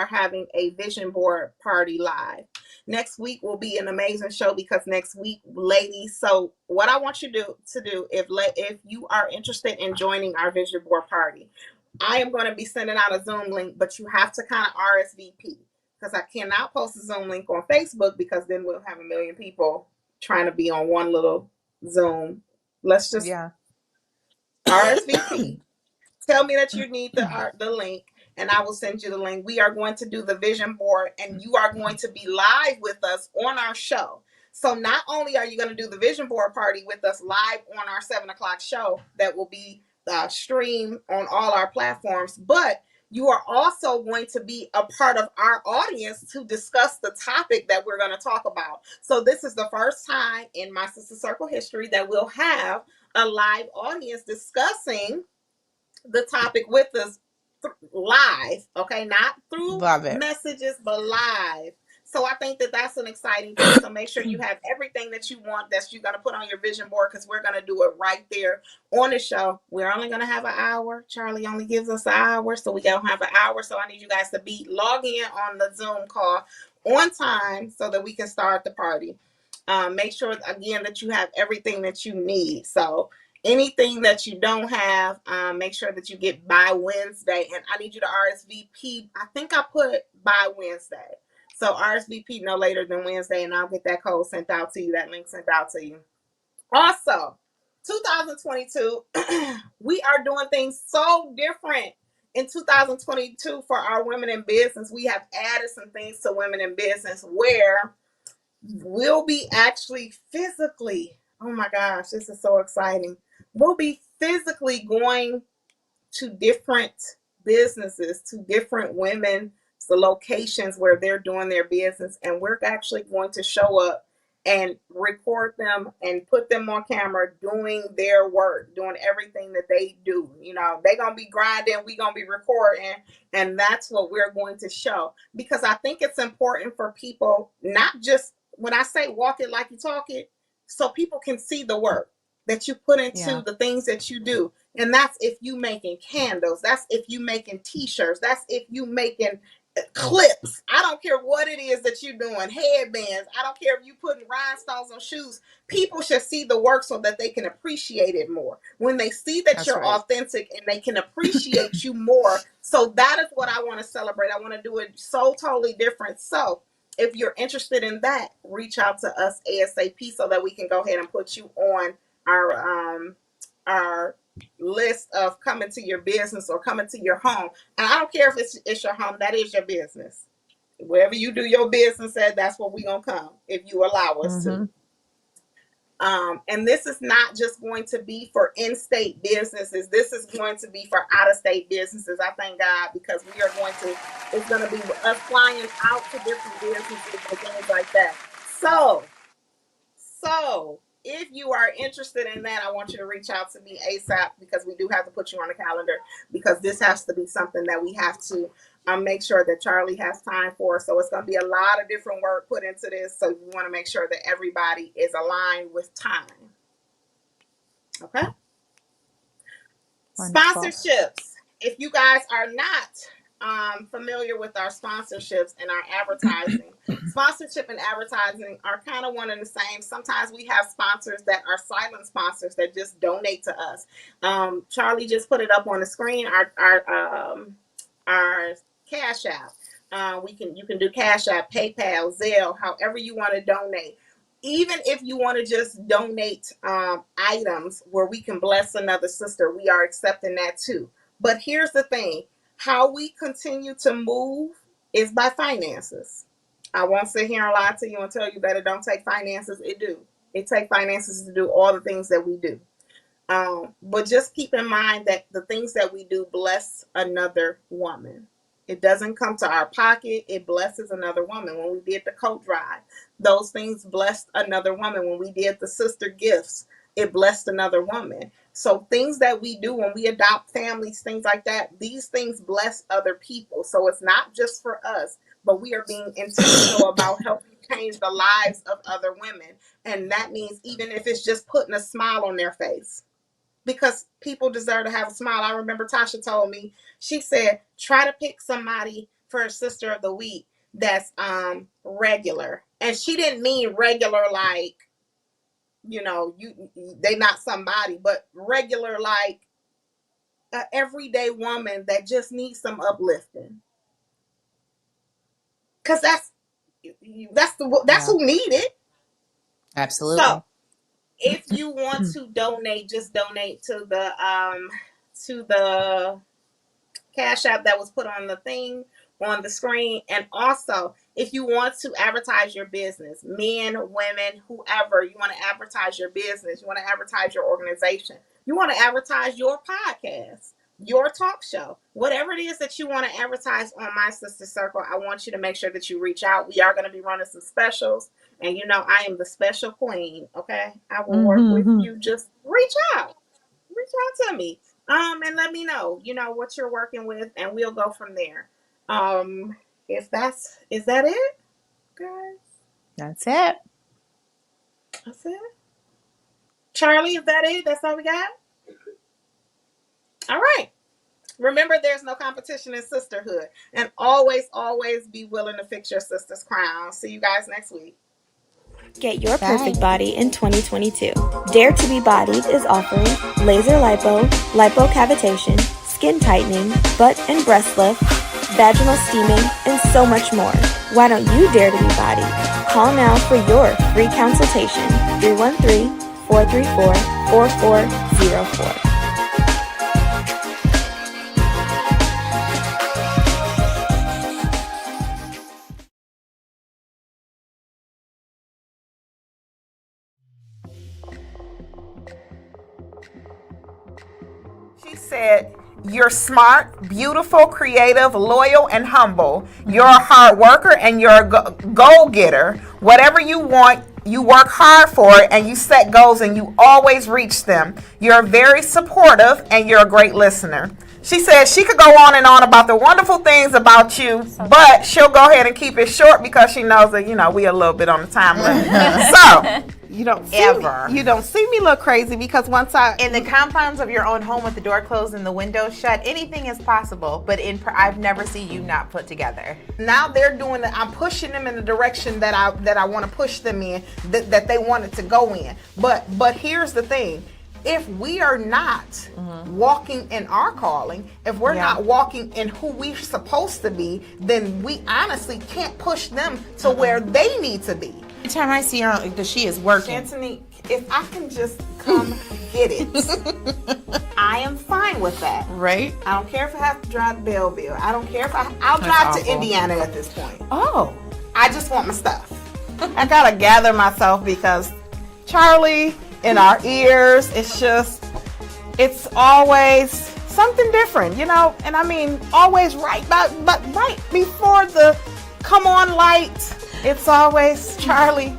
having a vision board party live. Next week will be an amazing show because next week, ladies. So, what I want you to do if you are interested in joining our vision board party, I am going to be sending out a Zoom link, but you have to kind of RSVP, because I cannot post a Zoom link on Facebook, because then we'll have a million people trying to be on one little Zoom. Let's just RSVP. Tell me that you need the link, and I will send you the link. We are going to do the vision board, and you are going to be live with us on our show. So not only are you going to do the vision board party with us live on our 7 o'clock show that will be streamed on all our platforms, but you are also going to be a part of our audience to discuss the topic that we're going to talk about. So this is the first time in My Sister Circle history that we'll have a live audience discussing the topic with us live, okay? Not through Love it. messages, but live. So I think that that's an exciting thing. So make sure you have everything that you want that you're going to put on your vision board, because we're going to do it right there on the show. We're only going to have an hour. Charlie only gives us an hour, so we going to have an hour. So I need you guys to log in on the Zoom call on time so that we can start the party. Make sure, again, that you have everything that you need. So anything that you don't have, make sure that you get by Wednesday. And I need you to RSVP. I think I put by Wednesday. So RSVP no later than Wednesday, and I'll get that code sent out to you, that link sent out to you. Also, 2022, we are doing things so different. In 2022, for our women in business, we have added some things to women in business where we'll be actually physically, oh my gosh, this is so exciting. We'll be physically going to different businesses, to different women, the locations where they're doing their business, and we're actually going to show up and record them and put them on camera doing their work, doing everything that they do. You know, they're going to be grinding, we going to be recording, and that's what we're going to show. Because I think it's important for people, not just when I say walk it like you talk it, so people can see the work that you put into the things that you do. And that's if you making candles, that's if you making t-shirts, that's if you making clips. I don't care what it is that you're doing, headbands. I don't care if you putting rhinestones on shoes. People should see the work so that they can appreciate it more. When they see that you're authentic and they can appreciate you more. So that is what I want to celebrate. I want to do it so totally different. So if you're interested in that, reach out to us ASAP so that we can go ahead and put you on our list of coming to your business or coming to your home. And I don't care if it's your home, that is your business. Wherever you do your business at, that's where we're going to come if you allow us to. And this is not just going to be for in-state businesses. This is going to be for out-of-state businesses. I thank God, because we are going to, it's going to be us flying out to different businesses and things like that. So if you are interested in that, I want you to reach out to me ASAP, because we do have to put you on the calendar, because this has to be something that we have to make sure that Charlie has time for. So it's going to be a lot of different work put into this. So we want to make sure that everybody is aligned with time. Okay. Wonderful. Sponsorships. If you guys are not familiar with our sponsorships and our advertising, sponsorship and advertising are kind of one and the same. Sometimes we have sponsors that are silent sponsors that just donate to us. Charlie just put it up on the screen. Our Cash App. You can do Cash App, PayPal, Zelle, however you want to donate. Even if you want to just donate items where we can bless another sister, we are accepting that too. But here's the thing. How we continue to move is by finances. I won't sit here and lie to you and tell you that it don't take finances. It do. It takes finances to do all the things that we do. But just keep in mind that the things that we do bless another woman. It doesn't come to our pocket. It blesses another woman. When we did the coat drive, those things blessed another woman. When we did the sister gifts, it blessed another woman. So things that we do when we adopt families, things like that, these things bless other people. So it's not just for us, but we are being intentional about helping change the lives of other women. And that means even if it's just putting a smile on their face, because people deserve to have a smile. I remember Tasha told me, she said, try to pick somebody for a sister of the week that's regular. And she didn't mean regular like, you know, they not somebody, but regular like an everyday woman that just needs some uplifting. Because that's who need it. Absolutely. So if you want to donate, just donate to the Cash App that was put on the thing on the screen. And also, if you want to advertise your business, men, women, whoever, you want to advertise your business, you want to advertise your organization, you want to advertise your podcast, your talk show, whatever it is that you want to advertise on My Sister Circle, I want you to make sure that you reach out. We are going to be running some specials. And you know, I am the special queen, okay? I will work with you. Just reach out. Reach out to me. And let me know, you know, what you're working with, and we'll go from there. Is that it, guys? That's it. That's it. Charlie, is that it? That's all we got? All right. Remember, there's no competition in sisterhood. And always, always be willing to fix your sister's crown. See you guys next week. Get your perfect body in 2022. Dare to Be Bodied is offering laser lipo, lipocavitation, skin tightening, butt and breast lift, vaginal steaming, and so much more. Why don't you dare to be bodied? Call now for your free consultation. 313-434-4404. She said, you're smart, beautiful, creative, loyal, and humble. You're a hard worker and you're a goal getter. Whatever you want, You work hard for it, and you set goals, and you always reach them. You're very supportive, and you're a great listener. She says she could go on and on about the wonderful things about you, but she'll go ahead and keep it short because she knows that, we a little bit on the time limit. So, you don't see me look crazy because once in the confines of your own home with the door closed and the window shut, anything is possible. But I've never seen you not put together. Now they're doing it. I'm pushing them in the direction that I want to push them in, that they wanted to go in. But here's the thing. If we are not walking in our calling, if we're not walking in who we're supposed to be, then we honestly can't push them to where they need to be. Every time I see her, she is working. Anthony, if I can just come get it, I am fine with that. Right? I don't care if I have to drive to Belleville. I don't care if I'll drive to Indiana at this point. Oh. I just want my stuff. I gotta gather myself because Charlie in our ears, it's always something different, and I mean always right, but right before the come on light, it's always Charlie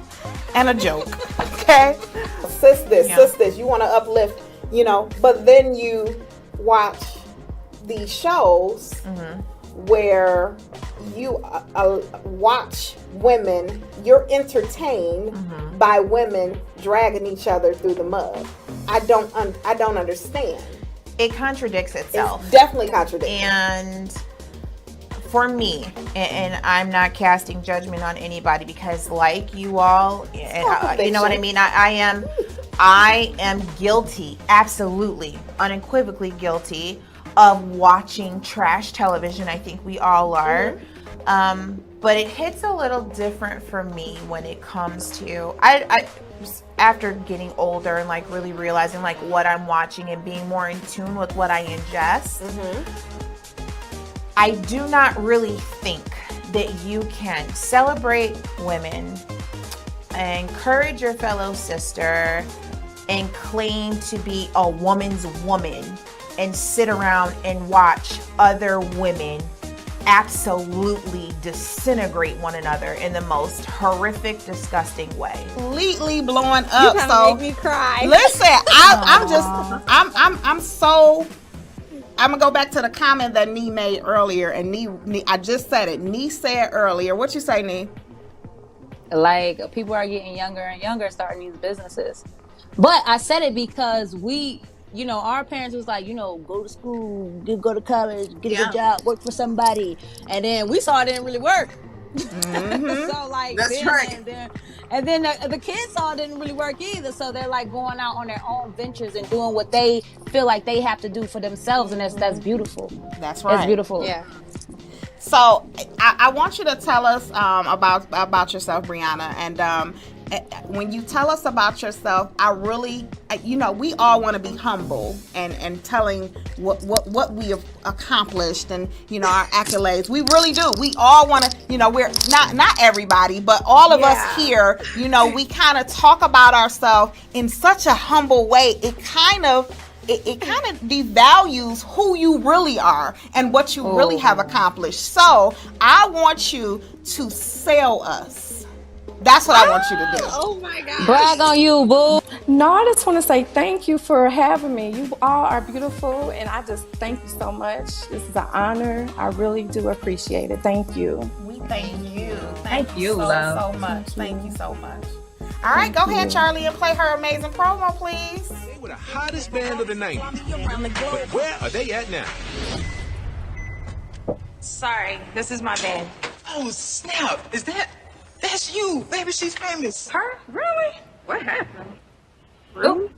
and a joke. Okay? Sisters, you want to uplift, but then you watch these shows where you watch women, you're entertained by women dragging each other through the mud. I don't understand. It contradicts itself. It definitely contradicts. And for me, and I'm not casting judgment on anybody because like you all, you know what I mean? I am guilty, absolutely, unequivocally guilty of watching trash television. I think we all are. But it hits a little different for me when it comes to, I after getting older and like really realizing like what I'm watching and being more in tune with what I ingest, I do not really think that you can celebrate women, encourage your fellow sister, and claim to be a woman's woman and sit around and watch other women absolutely disintegrate one another in the most horrific, disgusting way. Completely blowing up. You so make me cry. Listen, I'm gonna go back to the comment that Nee made earlier, and Nee, I just said it. Nee said earlier. What you say, Nee? Like, people are getting younger and younger starting these businesses. But I said it because our parents was like, go to school, go to college, get a good job, work for somebody. And then we saw it didn't really work. So like, that's right. And then the kids saw it didn't really work either. So they're like going out on their own ventures and doing what they feel like they have to do for themselves. And that's beautiful. That's right. It's beautiful. Yeah. So I want you to tell us about yourself, Brianna, and when you tell us about yourself, I really, we all want to be humble and telling what we have accomplished and our accolades. We really do. We all want to, we're not everybody, but all of us here, we kind of talk about ourselves in such a humble way. It kind of devalues who you really are and what you really have accomplished. So I want you to sell us. That's what I want you to do. Oh my God. Brag on you, boo. No, I just want to say thank you for having me. You all are beautiful, and I just thank you so much. This is an honor. I really do appreciate it. Thank you. We thank you. Thank you, so, love. so much. Thank you so much. All right, go ahead, Charlie, and play her amazing promo, please. They were the hottest band of the 90s. But where are they at now? Sorry, this is my band. Oh, snap. That's you. Baby, she's famous. Her? Really? What happened? Really?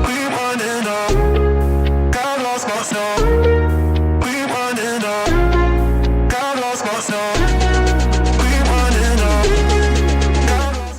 We want it all. God lost my soul.